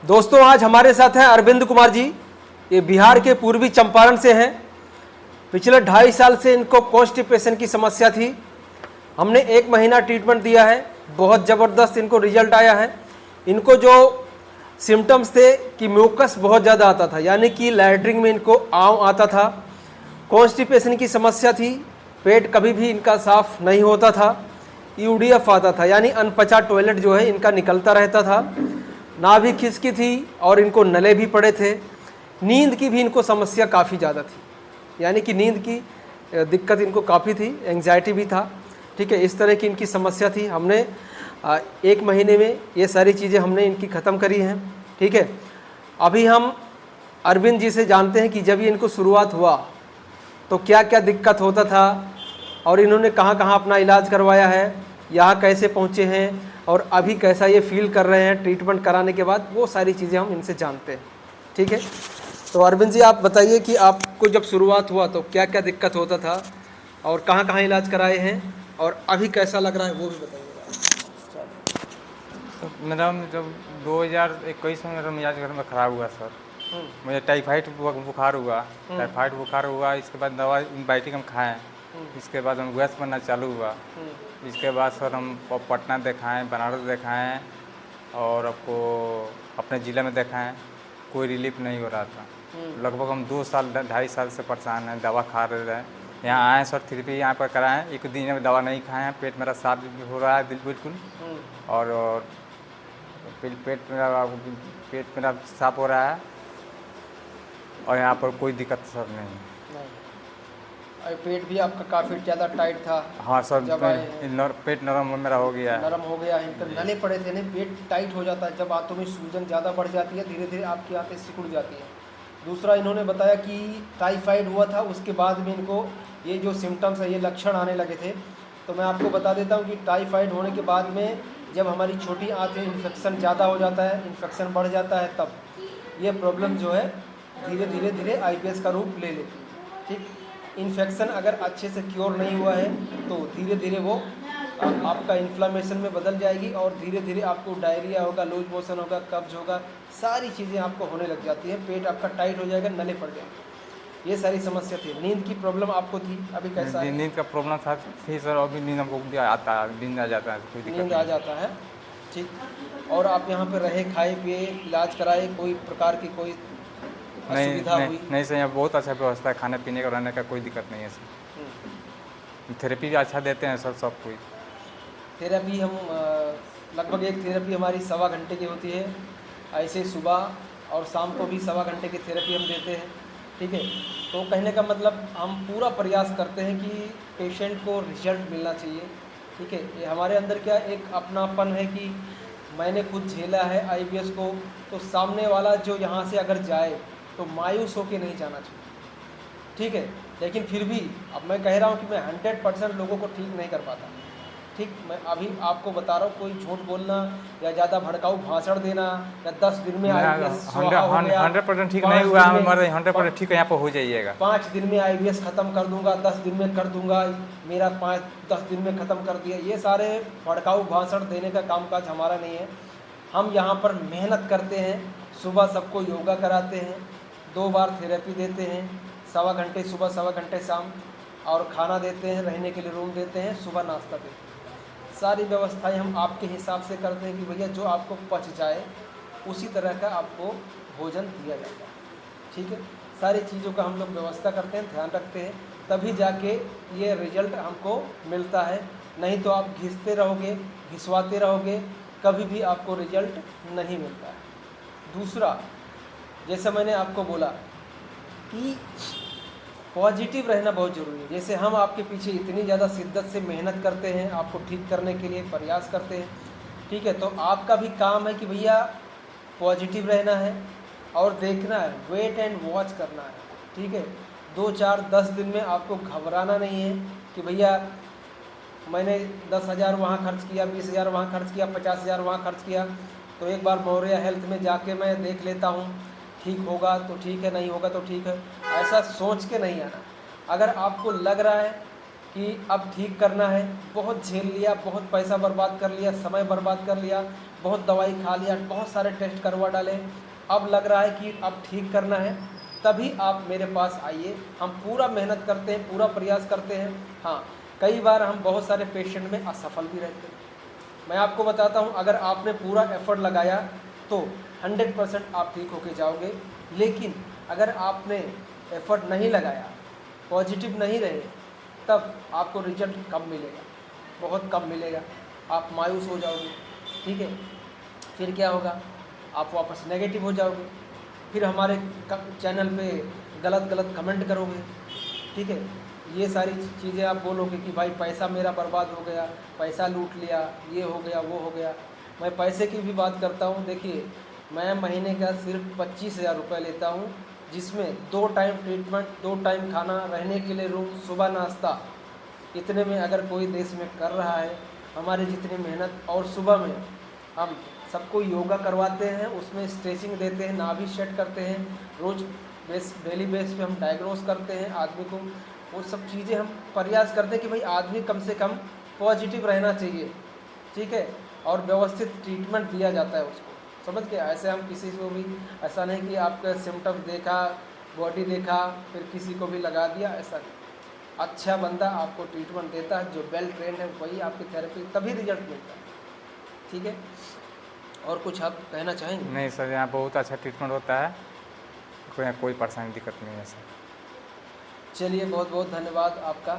दोस्तों आज हमारे साथ हैं अरविंद कुमार जी। ये बिहार के पूर्वी चंपारण से हैं। पिछले 2.5 साल से इनको कॉन्स्टिपेशन की समस्या थी। हमने 1 महीना ट्रीटमेंट दिया है, बहुत ज़बरदस्त इनको रिजल्ट आया है। इनको जो सिम्टम्स थे कि म्यूकस बहुत ज़्यादा आता था, यानी कि लैट्रिन में इनको आंव आता था। कॉन्स्टिपेशन की समस्या थी, पेट कभी भी इनका साफ नहीं होता था। यूडीएफ आता था, यानी अनपचा टॉयलेट जो है इनका निकलता रहता था। नाभि खिसकी थी और इनको नले भी पड़े थे। नींद की भी इनको समस्या काफ़ी ज़्यादा थी, यानी कि नींद की दिक्कत इनको काफ़ी थी, एंग्जाइटी भी था। ठीक है, इस तरह की इनकी समस्या थी। हमने 1 महीने में ये सारी चीज़ें हमने इनकी ख़त्म करी हैं। ठीक है, अभी हम अरविंद जी से जानते हैं कि जब ये इनको शुरुआत हुआ तो क्या क्या दिक्कत होता था और इन्होंने कहाँ कहाँ अपना इलाज करवाया है, यहाँ कैसे पहुँचे हैं और अभी कैसा ये फील कर रहे हैं ट्रीटमेंट कराने के बाद, वो सारी चीज़ें हम इनसे जानते हैं। ठीक है, तो अरविंद जी आप बताइए कि आपको जब शुरुआत हुआ तो क्या क्या दिक्कत होता था और कहाँ कहाँ इलाज कराए हैं और अभी कैसा लग रहा है वो भी बताइएगा। तो मेरा जब 2021 में मेरा मिजाज घर में ख़राब हुआ सर। मुझे टाइफाइड बुखार हुआ। इसके बाद दवा एंटीबायोटिक हम खाएँ। इसके बाद हम गैस बनना चालू हुआ। इसके बाद सर हम पटना दिखाएँ, बनारस दिखाएँ और आपको अपने ज़िले में दिखाएँ, कोई रिलीफ नहीं हो रहा था। लगभग हम 2 साल 2.5 साल से परेशान हैं, दवा खा रहे हैं। यहाँ आए सर, थेरेपी यहाँ पर कराएँ, 1 दिन में दवा नहीं खाएँ। पेट मेरा साफ हो रहा है बिल्कुल, और पेट मेरा साफ हो रहा है और यहाँ पर कोई दिक्कत सर नहीं। पेट भी आपका काफ़ी ज़्यादा टाइट था। हाँ सर, पेट नरम मेरा हो गया है। नरम हो गया है, इनके नले पड़े थे, नहीं पेट टाइट हो जाता है। जब आंतों में सूजन ज़्यादा बढ़ जाती है, धीरे धीरे आपकी आंतें सिकुड़ जाती हैं। दूसरा इन्होंने बताया कि टाइफाइड हुआ था, उसके बाद में इनको ये जो सिम्टम्स है, ये लक्षण आने लगे थे। तो मैं आपको बता देता हूँ कि टाइफाइड होने के बाद में जब हमारी छोटी आंतें इन्फेक्शन ज़्यादा हो जाता है, इन्फेक्शन बढ़ जाता है, तब ये प्रॉब्लम जो है धीरे धीरे IBS का रूप ले लेती है। ठीक, इन्फेक्शन अगर अच्छे से क्योर नहीं हुआ है तो धीरे धीरे वो आपका इन्फ्लामेशन में बदल जाएगी और धीरे धीरे आपको डायरिया होगा, लूज मोशन होगा, कब्ज होगा, सारी चीज़ें आपको होने लग जाती हैं। पेट आपका टाइट हो जाएगा, नले पड़ जाएंगे। ये सारी समस्या थी। नींद की प्रॉब्लम आपको थी, अभी कैसा है? नींद का प्रॉब्लम था सर, अभी नींद हमको आता है, नींद आ जाता है, कोई दिक्कत नींद आ जाता है। ठीक, और आप यहाँ पे रहे, खाए पिए, इलाज कराए, कोई प्रकार की कोई असुविधा हुई? नहीं सर, यहाँ बहुत अच्छा व्यवस्था है, खाने पीने का, रहने का कोई दिक्कत नहीं है सर। थेरेपी भी अच्छा देते हैं सर सब कोई। थेरेपी हम लगभग एक थेरेपी हमारी 1.25 घंटे की होती है। ऐसे सुबह और शाम को भी 1.25 घंटे की थेरेपी हम देते हैं। ठीक है, तो कहने का मतलब हम पूरा प्रयास करते हैं कि पेशेंट को रिजल्ट मिलना चाहिए। ठीक है, ये हमारे अंदर क्या एक अपनापन है कि मैंने खुद झेला है IBS को, तो सामने वाला जो यहाँ से अगर जाए तो मायूस होकर नहीं जाना चाहिए। ठीक है, लेकिन फिर भी अब मैं कह रहा हूँ कि मैं 100% लोगों को ठीक नहीं कर पाता। ठीक, मैं अभी आपको बता रहा हूँ, कोई झूठ बोलना या ज़्यादा भड़काऊ भाषण देना या 10 दिन में IBS 100% ठीक नहीं हुआ, 100% ठीक है, यहाँ पर हो जाइएगा। 5 दिन में IBS ख़त्म कर दूंगा, 10 दिन में कर दूंगा, मेरा 5-10 दिन में ख़त्म कर दिया, ये सारे भड़काऊ भाषण देने का कामकाज हमारा नहीं है। हम यहाँ पर मेहनत करते हैं, सुबह सबको योगा कराते हैं, 2 बार थेरेपी देते हैं, 1.25 घंटे सुबह, 1.25 घंटे शाम, और खाना देते हैं, रहने के लिए रूम देते हैं, सुबह नाश्ता देते हैं। सारी व्यवस्थाएं हम आपके हिसाब से करते हैं कि भैया जो आपको पच जाए उसी तरह का आपको भोजन दिया जाता है। ठीक है, सारी चीज़ों का हम लोग व्यवस्था करते हैं, ध्यान रखते हैं, तभी जाके ये रिजल्ट हमको मिलता है। नहीं तो आप घिसते रहोगे, घिसवाते रहोगे, कभी भी आपको रिजल्ट नहीं मिलता है। दूसरा, जैसे मैंने आपको बोला कि पॉजिटिव रहना बहुत ज़रूरी है। जैसे हम आपके पीछे इतनी ज़्यादा शिद्दत से मेहनत करते हैं, आपको ठीक करने के लिए प्रयास करते हैं। ठीक है, तो आपका भी काम है कि भैया पॉजिटिव रहना है और देखना है, वेट एंड वॉच करना है। ठीक है, 2-4-10 दिन में आपको घबराना नहीं है कि भैया मैंने 10,000 वहाँ खर्च किया, 20,000 वहाँ खर्च किया, 50,000 वहाँ खर्च किया, तो एक बार मौर्या हेल्थ में जाके मैं देख लेता हूँ, ठीक होगा तो ठीक है, नहीं होगा तो ठीक है, ऐसा सोच के नहीं आना। अगर आपको लग रहा है कि अब ठीक करना है, बहुत झेल लिया, बहुत पैसा बर्बाद कर लिया, समय बर्बाद कर लिया, बहुत दवाई खा लिया, बहुत सारे टेस्ट करवा डाले, अब लग रहा है कि अब ठीक करना है, तभी आप मेरे पास आइए। हम पूरा मेहनत करते हैं, पूरा प्रयास करते हैं। हाँ, कई बार हम बहुत सारे पेशेंट में असफल भी रहते हैं। मैं आपको बताता हूँ, अगर आपने पूरा एफर्ट लगाया तो 100% आप ठीक होके जाओगे। लेकिन अगर आपने एफर्ट नहीं लगाया, पॉजिटिव नहीं रहे, तब आपको रिजल्ट कम मिलेगा, बहुत कम मिलेगा। आप मायूस हो जाओगे, ठीक है। फिर क्या होगा, आप वापस नेगेटिव हो जाओगे, फिर हमारे चैनल पे गलत कमेंट करोगे, ठीक है। ये सारी चीज़ें आप बोलोगे कि भाई पैसा मेरा बर्बाद हो गया, पैसा लूट लिया, ये हो गया, वो हो गया। मैं पैसे की भी बात करता हूँ। देखिए, मैं महीने का सिर्फ 25,000 रुपये लेता हूँ, जिसमें 2 टाइम ट्रीटमेंट, 2 टाइम खाना, रहने के लिए रूम, सुबह नाश्ता। इतने में अगर कोई देश में कर रहा है, हमारी जितनी मेहनत, और सुबह में हम सबको योगा करवाते हैं, उसमें स्ट्रेचिंग देते हैं, नाभि सेट करते हैं, रोज़ डेली बेस पे हम डायग्नोस करते हैं आदमी को। वो सब चीज़ें हम प्रयास करते हैं कि भाई आदमी कम से कम पॉजिटिव रहना चाहिए, ठीक है। और व्यवस्थित ट्रीटमेंट दिया जाता है उसको, समझ के। ऐसे हम किसी को भी, ऐसा नहीं कि आपका सिम्टम्स देखा, बॉडी देखा, फिर किसी को भी लगा दिया, ऐसा नहीं। अच्छा बंदा आपको ट्रीटमेंट देता है, जो वेल ट्रेंड है, वही आपकी थेरेपी, तभी रिजल्ट मिलता है, ठीक है। और कुछ आप कहना चाहेंगे? नहीं सर, यहाँ बहुत अच्छा ट्रीटमेंट होता है, कोई परेशानी दिक्कत नहीं है सर। चलिए, बहुत बहुत धन्यवाद आपका।